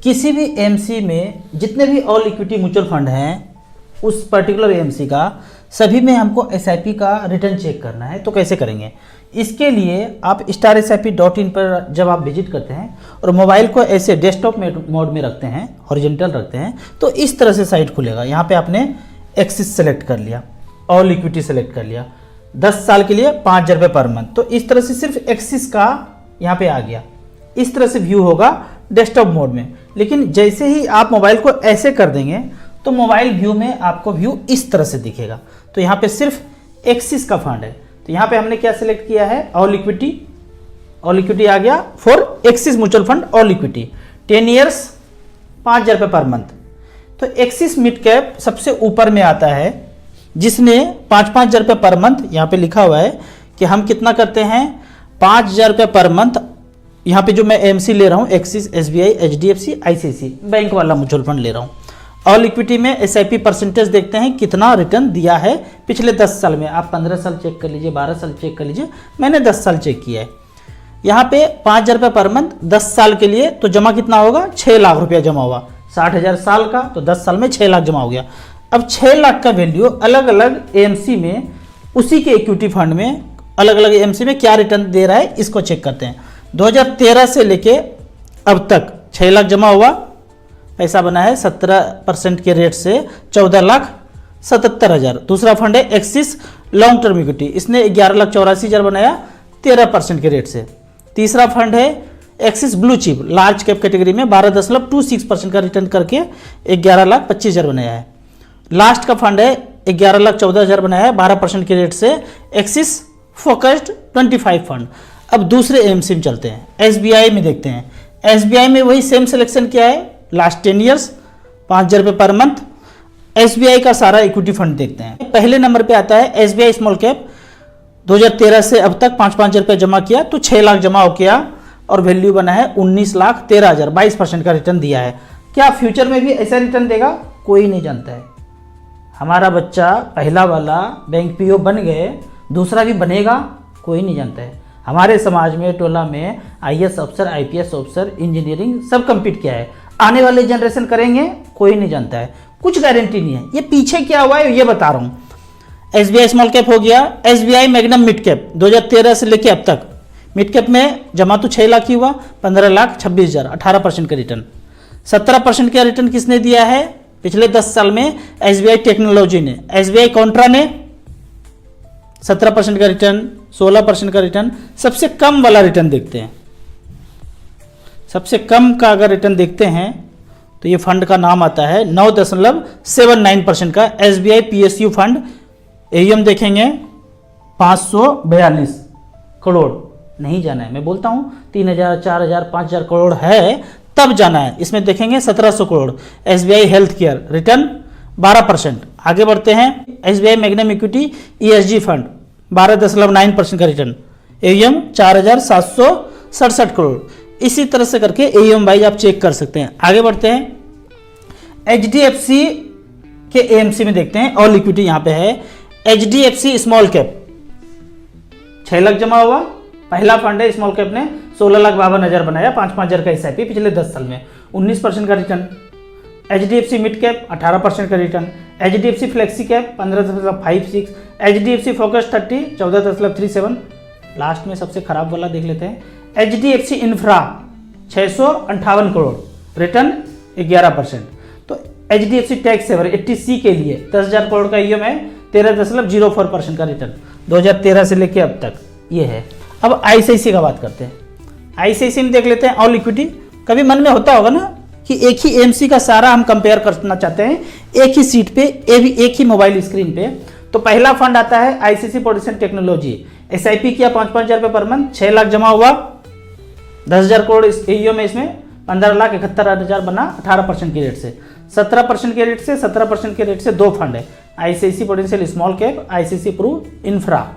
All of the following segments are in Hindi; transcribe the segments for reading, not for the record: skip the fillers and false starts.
किसी भी एएमसी में जितने भी ऑल इक्विटी म्यूचुअल फंड हैं उस पर्टिकुलर एएमसी का सभी में हमको एसआईपी का रिटर्न चेक करना है। तो कैसे करेंगे? इसके लिए आप StarSIP.in पर जब आप विजिट करते हैं और मोबाइल को ऐसे डेस्कटॉप मोड में रखते हैं, हॉरिजॉन्टल रखते हैं, तो इस तरह से साइट खुलेगा। यहाँ पे आपने एक्सिस सेलेक्ट कर लिया, ऑल इक्विटी सेलेक्ट कर लिया, 10 साल के लिए 5,000 रुपये पर मंथ। तो इस तरह से सिर्फ एक्सिस का यहाँ पे आ गया। इस तरह से व्यू होगा डेस्कटॉप मोड में। लेकिन जैसे ही आप मोबाइल को ऐसे कर देंगे तो मोबाइल व्यू में आपको व्यू इस तरह से दिखेगा। तो यहाँ पे सिर्फ एक्सिस का फंड है। तो यहाँ पे हमने क्या सिलेक्ट किया है? ऑल इक्विटी आ गया for axis mutual fund all equity, 10 years 5,000 रुपये पर मंथ। तो एक्सिस मिड कैप सबसे ऊपर में आता है, जिसने 5,000 रुपये पर मंथ यहाँ पे लिखा हुआ है कि हम कितना करते हैं 5,000 रुपये पर मंथ। यहाँ पे जो मैं एएमसी ले रहा हूँ axis, SBI, HDFC, ICICI bank वाला म्यूचुअल फंड ले रहा हूँ। ऑल इक्विटी में SIP परसेंटेज देखते हैं कितना रिटर्न दिया है पिछले 10 साल में। आप 15 साल चेक कर लीजिए, 12 साल चेक कर लीजिए, मैंने 10 साल चेक किया है। यहाँ पे 5,000 रुपये पर मंथ 10 साल के लिए, तो जमा कितना होगा? 6 लाख रुपया जमा हुआ। 60,000 साल का, तो 10 साल में 6 लाख जमा हो गया। अब 6 लाख का वैल्यू अलग अलग एएमसी में, उसी के इक्विटी फंड में अलग अलग एएमसी में क्या रिटर्न दे रहा है, इसको चेक करते हैं। 2013 से लेके अब तक 6 लाख जमा हुआ, पैसा बना है 17% के रेट से 14,77,000। दूसरा फंड है एक्सिस लॉन्ग टर्म इक्विटी, इसने 11,84,000 बनाया 13% के रेट से। तीसरा फंड है axis blue chip large cap category में 12.26% का रिटर्न करके 11,25,000 बनाया है। लास्ट का फंड है 11,14,000 बनाया है 12% के रेट से, एक्सिस फोकस्ड 25 फंड। अब दूसरे एएमसी में चलते हैं, SBI में देखते हैं। SBI में वही सेम सिलेक्शन क्या है, लास्ट 10 ईयर्स 5,000 रुपये पर मंथ। SBI का सारा इक्विटी फंड देखते हैं। पहले नंबर पे आता है SBI स्मॉल कैप, 2013 से अब तक 5,000 रुपये जमा किया तो 6 लाख जमा हो गया और वैल्यू बना है 19,13,000, 22% का रिटर्न दिया है। क्या फ्यूचर में भी ऐसा रिटर्न देगा? कोई नहीं जानता है। हमारा बच्चा पहला वाला बैंक PO बन गए, दूसरा भी बनेगा? कोई नहीं जानता है। हमारे समाज में, टोला में IAS अफसर, IPS अफसर, इंजीनियरिंग सब कंप्लीट किया है। आने वाले जनरेशन करेंगे? कोई नहीं जानता है, कुछ गारंटी नहीं है। ये पीछे क्या हुआ है ये बता रहा हूँ। SBI स्मॉल कैप हो गया, SBI मैग्नम मिड कैप 2013 से लेके अब तक मिड कैप में जमा तो 6 लाख ही हुआ, 15,26,000, 18% का रिटर्न। 17% का रिटर्न किसने दिया है पिछले 10 साल में? SBI टेक्नोलॉजी ने। SBI कॉन्ट्रा ने 17% का रिटर्न, 16% का रिटर्न। सबसे कम वाला रिटर्न देखते हैं। सबसे कम का अगर रिटर्न देखते हैं तो ये फंड का नाम आता है 9.79% का SBI PSU फंड। AUM देखेंगे 542 करोड़। नहीं जाना है, मैं बोलता हूँ 3,000, 4,000, 5,000 करोड़ है तब जाना है। इसमें देखेंगे 1700 crore. SBI health care return 12%। आगे बढ़ते हैं, SBI magnum equity ESG fund 12.9% का रिटर्न, AUM 4,767 करोड़। इसी तरह से करके AUM वाइज आप चेक कर सकते हैं। आगे बढ़ते हैं, HDFC के AMC में देखते हैं। ऑल इक्विटी यहाँ पे है, HDFC स्मॉल कैप 6 लाख जमा हुआ। पहला फंड है स्मॉल कैप ने 16,52,000 बनाया, 5,000 का SIP पिछले 10 साल में, 19% का रिटर्न। HDFC मिड कैप 18% का return, HDFC flexi cap 15.56, HDFC focus 30 14.37। Last में सबसे खराब वाला देख लेते हैं, HDFC इंफ्रा 658 करोड़, रिटर्न 11%। तो HDFC टैक्स सेवर 80C के लिए 10,000 करोड़ का EM है, 13.04% का रिटर्न 2013 से लेके अब तक ये है। अब ICICI का बात करते हैं। ICICI में देख लेते हैं ऑल इक्विटी। कभी मन में होता होगा ना कि एक ही AMC का सारा हम कंपेयर करना चाहते हैं, एक ही सीट पे, एक ही मोबाइल स्क्रीन पे। तो पहला फंड आता है ICICI प्रोडेंशियल टेक्नोलॉजी। SIP किया 5,000 रुपये पर मंथ, 6 लाख जमा हुआ, 10,000 करोड़ AUM में, इसमें 15,71,000 बना 18% के रेट से। 17% के रेट से 17% के रेट से दो फंड है, ICICI Prudential small cap, ICICI Pru infra,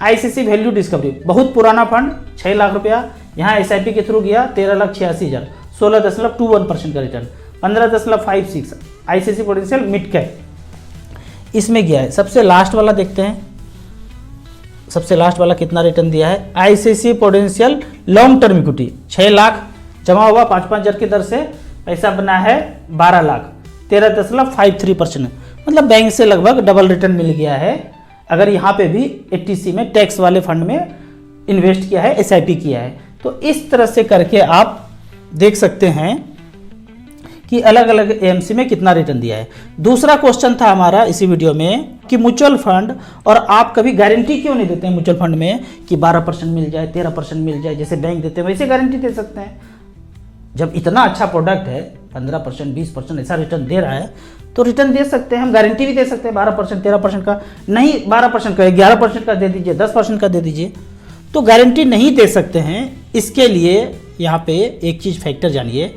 ICICI value discovery. बहुत पुराना फंड, 6 लाख रुपया यहाँ SIP के थ्रू गया, 13,86,000, 16.21% का return, 15.56 ICICI Prudential mid cap इसमें गया है। सबसे लास्ट वाला देखते हैं, सबसे लास्ट वाला कितना रिटर्न दिया है। ICICI Prudential long term equity 6 lakh जमा हुआ 5,000 की दर से, पैसा बना है 12 लाख, 13.53%, मतलब बैंक से लगभग डबल रिटर्न मिल गया है। अगर यहाँ पे भी 80C में टैक्स वाले फंड में इन्वेस्ट किया है, SIP किया है, तो इस तरह से करके आप देख सकते हैं कि अलग अलग AMC में कितना रिटर्न दिया है। दूसरा क्वेश्चन था हमारा इसी वीडियो में कि म्यूचुअल फंड, और आप कभी गारंटी क्यों नहीं देते हैं म्यूचुअल फंड में कि 12% मिल जाए, 13% मिल जाए, जैसे बैंक देते हैं वैसे गारंटी दे सकते हैं। जब इतना अच्छा प्रोडक्ट है, 15%, 20% ऐसा रिटर्न दे रहा है, तो रिटर्न दे सकते हैं, हम गारंटी भी दे सकते हैं 12%, 13% का नहीं, 12% का, 11% का दे दीजिए, 10% का दे दीजिए, तो गारंटी नहीं दे सकते हैं। इसके लिए यहाँ पे एक चीज़ फैक्टर जानिए,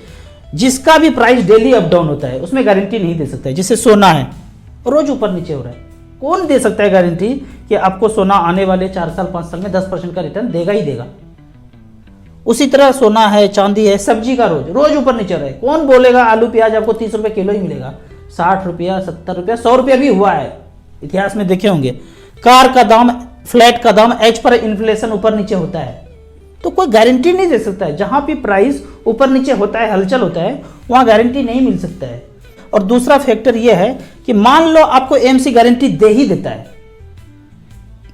जिसका भी प्राइस डेली अप डाउन होता है उसमें गारंटी नहीं दे सकता है। जैसे सोना है, रोज ऊपर नीचे हो रहा है, कौन दे सकता है गारंटी कि आपको सोना आने वाले 4 साल 5 साल में 10% का रिटर्न देगा ही देगा। उसी तरह सोना है, चांदी है, सब्जी का रोज ऊपर नीचे रहा है, कौन बोलेगा आलू प्याज आपको 30 रुपये किलो ही मिलेगा? 60 रुपया, 70 रुपया, 100 रुपया भी हुआ है, इतिहास में देखे होंगे। कार का दाम, फ्लैट का दाम एज पर इन्फ्लेशन ऊपर नीचे होता है, तो कोई गारंटी नहीं दे सकता है। जहां भी प्राइस ऊपर नीचे होता है, हलचल होता है, वहां गारंटी नहीं मिल सकता है। और दूसरा फैक्टर यह है कि मान लो आपको AMC गारंटी दे ही देता है,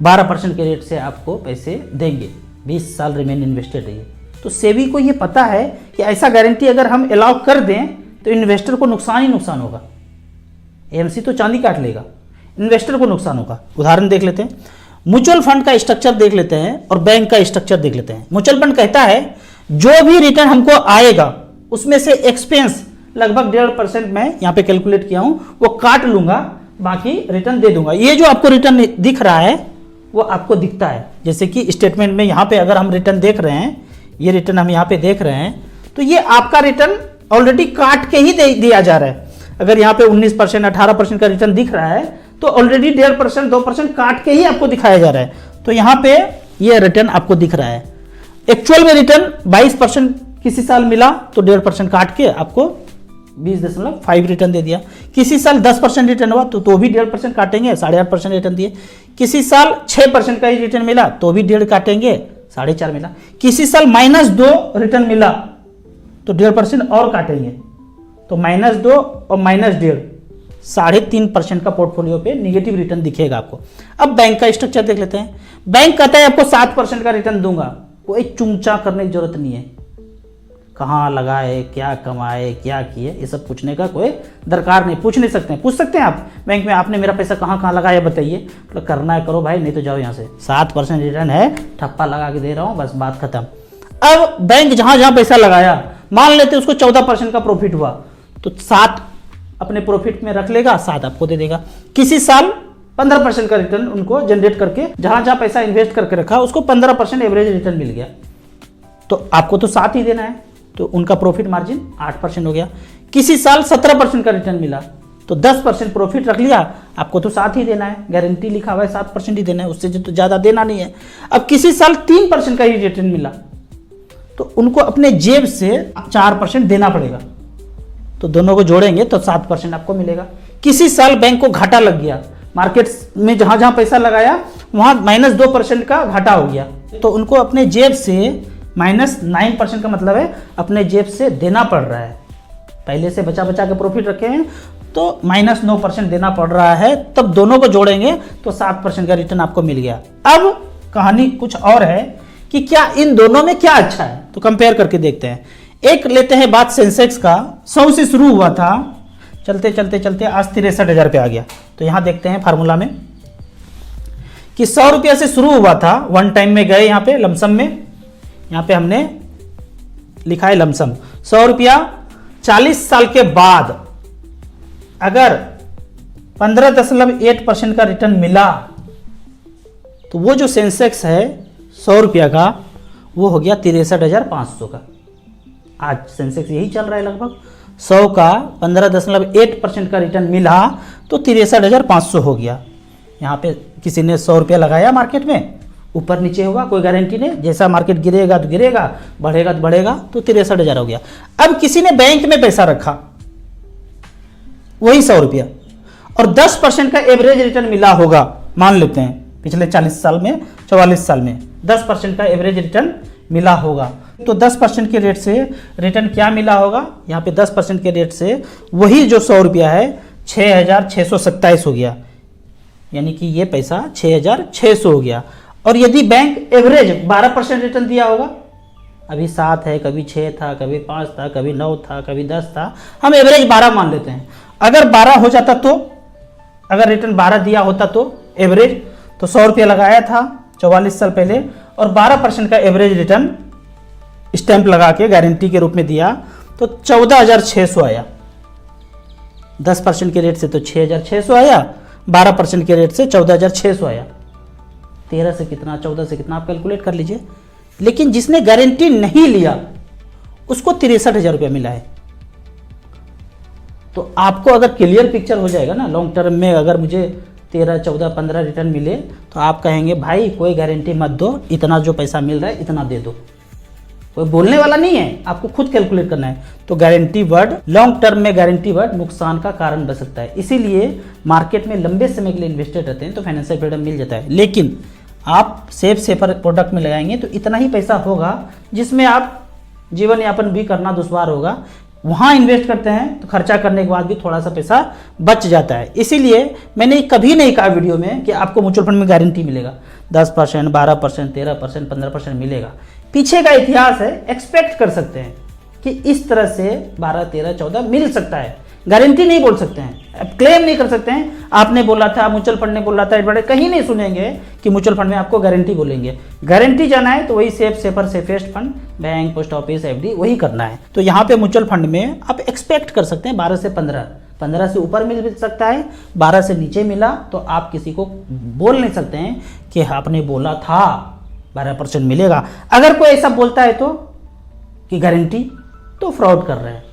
12% के रेट से आपको पैसे देंगे, 20 साल रिमेन इन्वेस्टेड रहिए, तो सेबी को यह पता है कि ऐसा गारंटी अगर हम अलाउ कर दें तो इन्वेस्टर को नुकसान ही नुकसान होगा। AMC तो चांदी काट लेगा, इन्वेस्टर को नुकसान होगा। उदाहरण देख लेते हैं, म्यूचुअल फंड का स्ट्रक्चर देख लेते हैं और बैंक का स्ट्रक्चर देख लेते हैं। म्यूचुअल फंड कहता है जो भी रिटर्न हमको आएगा उसमें से एक्सपेंस लगभग 1.5% मैं यहाँ पे कैलकुलेट किया हूं, वो काट लूंगा, बाकी रिटर्न दे दूंगा। ये जो आपको रिटर्न दिख रहा है वो आपको दिखता है, जैसे कि स्टेटमेंट में यहाँ पे अगर हम रिटर्न देख रहे हैं, ये रिटर्न हम यहाँ पे देख रहे हैं, तो ये आपका रिटर्न ऑलरेडी काट के ही दिया जा रहा है। अगर यहाँ पे 19%, 18% का रिटर्न दिख रहा है तो ऑलरेडी 1.5%, 2% काट के ही आपको दिखाया जा रहा है। तो यहाँ पे ये रिटर्न आपको दिख रहा है। एक्चुअल में रिटर्न 22% किसी साल मिला तो 1.5% काट के आपको 20.5 रिटर्न दे दिया। किसी साल 10% रिटर्न हुआ तो भी 1.5% काटेंगे, 8.5% रिटर्न दिए। किसी साल 6% का ही रिटर्न मिला तो भी 1.5 काटेंगे, 4.5 मिला। किसी साल -2 रिटर्न मिला तो 1.5% और काटेंगे, तो -2 और -1.5, 3.5% का पोर्टफोलियो पे निगेटिव रिटर्न दिखेगा आपको। अब बैंक का स्ट्रक्चर देख लेते हैं। बैंक कहता है आपको 7% का रिटर्न दूंगा, कोई चूंचा करने की जरूरत नहीं है, कहाँ लगाए, क्या कमाए, क्या किए, ये सब पूछने का कोई दरकार नहीं। पूछ नहीं सकते हैं, पूछ सकते हैं आप बैंक में, आपने मेरा पैसा कहाँ कहाँ लगाया बताइए, तो करना है करो भाई, नहीं तो जाओ यहाँ से। 7% रिटर्न है, ठप्पा लगा के दे रहा हूँ, बस बात खत्म। अब बैंक जहाँ जहाँ पैसा लगाया, मान लेते उसको 14% का प्रॉफिट हुआ तो 7 अपने प्रॉफिट में रख लेगा, 7 आपको दे देगा। किसी साल 15% का रिटर्न उनको जनरेट करके जहां जहां पैसा इन्वेस्ट करके रखा उसको 15% एवरेज रिटर्न मिल गया, तो आपको तो 7 ही देना है, तो उनका प्रॉफिट मार्जिन 8% हो गया। किसी साल 17% का रिटर्न मिला तो 10% प्रॉफिट रख लिया, आपको तो 7 ही देना है, गारंटी लिखा हुआ है 7% ही देना है, उससे तो ज़्यादा देना नहीं है। अब किसी साल 3% का ही रिटर्न मिला तो उनको अपने जेब से 4% देना पड़ेगा, तो दोनों को जोड़ेंगे तो 7% आपको मिलेगा। किसी साल बैंक को घाटा लग गया, मार्केट में जहां जहां पैसा लगाया वहां -2% का घाटा हो गया, तो उनको अपने जेब से -9% का मतलब है अपने जेब से देना पड़ रहा है। पहले से बचा बचा के प्रॉफिट रखे हैं तो -9% देना पड़ रहा है, तब दोनों को जोड़ेंगे तो 7% का रिटर्न आपको मिल गया। अब कहानी कुछ और है कि क्या इन दोनों में क्या अच्छा है, तो कंपेयर करके देखते हैं। एक लेते हैं बात सेंसेक्स का, 100 से शुरू हुआ था, चलते चलते चलते आज 63,000 पे आ गया। तो यहां देखते हैं फार्मूला में कि 100 रुपया से शुरू हुआ था, वन टाइम में गए यहाँ पे लमसम में, यहाँ पे हमने लिखा है लमसम 100 रुपया। 40 साल के बाद अगर 15.1% का रिटर्न मिला तो वो जो सेंसेक्स है 100 रुपया का वो हो गया 63,500 का। आज सेंसेक्स यही चल रहा है, लगभग 100 का 15.1% का रिटर्न मिला तो 63,500 हो गया। यहाँ पे किसी ने 100 रुपया लगाया मार्केट में, ऊपर नीचे होगा, कोई गारंटी नहीं, जैसा मार्केट गिरेगा तो गिरेगा, बढ़ेगा तो बढ़ेगा, तो 63,000 हो गया। अब किसी ने बैंक में पैसा रखा वही 100 रुपया और 10% का एवरेज रिटर्न मिला होगा, मान लेते हैं पिछले 40 साल में, 44 साल में 10% का एवरेज रिटर्न मिला होगा, तो 10% के रेट से रिटर्न क्या मिला होगा, यहाँ पे 10% के रेट से वही जो 100 रुपया है 6,627 हो गया, यानी कि ये पैसा 6,600 हो गया। और यदि बैंक एवरेज 12% रिटर्न दिया होगा, अभी 7 है, कभी 6 था, कभी 5 था, कभी 9 था, कभी 10 था, हम एवरेज 12 मान लेते हैं। अगर 12 हो जाता तो, अगर रिटर्न 12 दिया होता तो एवरेज, तो 100 रुपया लगाया था 44 साल पहले और 12% का एवरेज रिटर्न स्टैंप लगा के गारंटी के रूप में दिया तो 14,600 आया। 10% के रेट से तो 6,600 आया, 12% के रेट से 14,600 आया। 13 से कितना, 14 से कितना, आप कैलकुलेट कर लीजिए। लेकिन जिसने गारंटी नहीं लिया उसको 63,000 रुपया मिला है। तो आपको अगर क्लियर पिक्चर हो जाएगा ना, लॉन्ग टर्म में अगर मुझे 13, 14, 15 रिटर्न मिले तो आप कहेंगे भाई कोई गारंटी मत दो, इतना जो पैसा मिल रहा है इतना दे दो। कोई बोलने वाला नहीं है, आपको खुद कैलकुलेट करना है। तो गारंटी वर्ड, लॉन्ग टर्म में गारंटी वर्ड नुकसान का कारण बन सकता है। इसीलिए मार्केट में लंबे समय के लिए इन्वेस्टेड रहते हैं तो फाइनेंशियल फ्रीडम मिल जाता है। लेकिन आप सेफर प्रोडक्ट में लगाएंगे तो इतना ही पैसा होगा जिसमें आप जीवन यापन भी करना दुश्वार होगा। वहाँ इन्वेस्ट करते हैं तो खर्चा करने के बाद भी थोड़ा सा पैसा बच जाता है। इसीलिए मैंने कभी नहीं कहा वीडियो में कि आपको म्यूचुअल फंड में गारंटी मिलेगा 10%, 12%, 13%, 15% मिलेगा। पीछे का इतिहास है, एक्सपेक्ट कर सकते हैं कि इस तरह से 12, 13, 14 मिल सकता है। गारंटी नहीं बोल सकते हैं, अब क्लेम नहीं कर सकते हैं। आपने बोला था, म्यूचुअल फंड ने बोला था, बड़े कहीं नहीं सुनेंगे कि म्यूचुअल फंड में आपको गारंटी बोलेंगे। गारंटी जाना है तो वही safest fund, bank, post office, FD वही करना है। तो यहाँ पे म्यूचुअल फंड में आप एक्सपेक्ट कर सकते हैं 12 से 15 से ऊपर मिल सकता है। 12 से नीचे मिला तो आप किसी को बोल नहीं सकते हैं कि आपने बोला था 12% मिलेगा। अगर कोई ऐसा बोलता है तो कि गारंटी, तो फ्रॉड कर रहे हैं।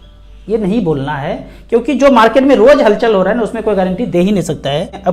ये नहीं बोलना है, क्योंकि जो मार्केट में रोज हलचल हो रहा है ना उसमें कोई गारंटी दे ही नहीं सकता है। अब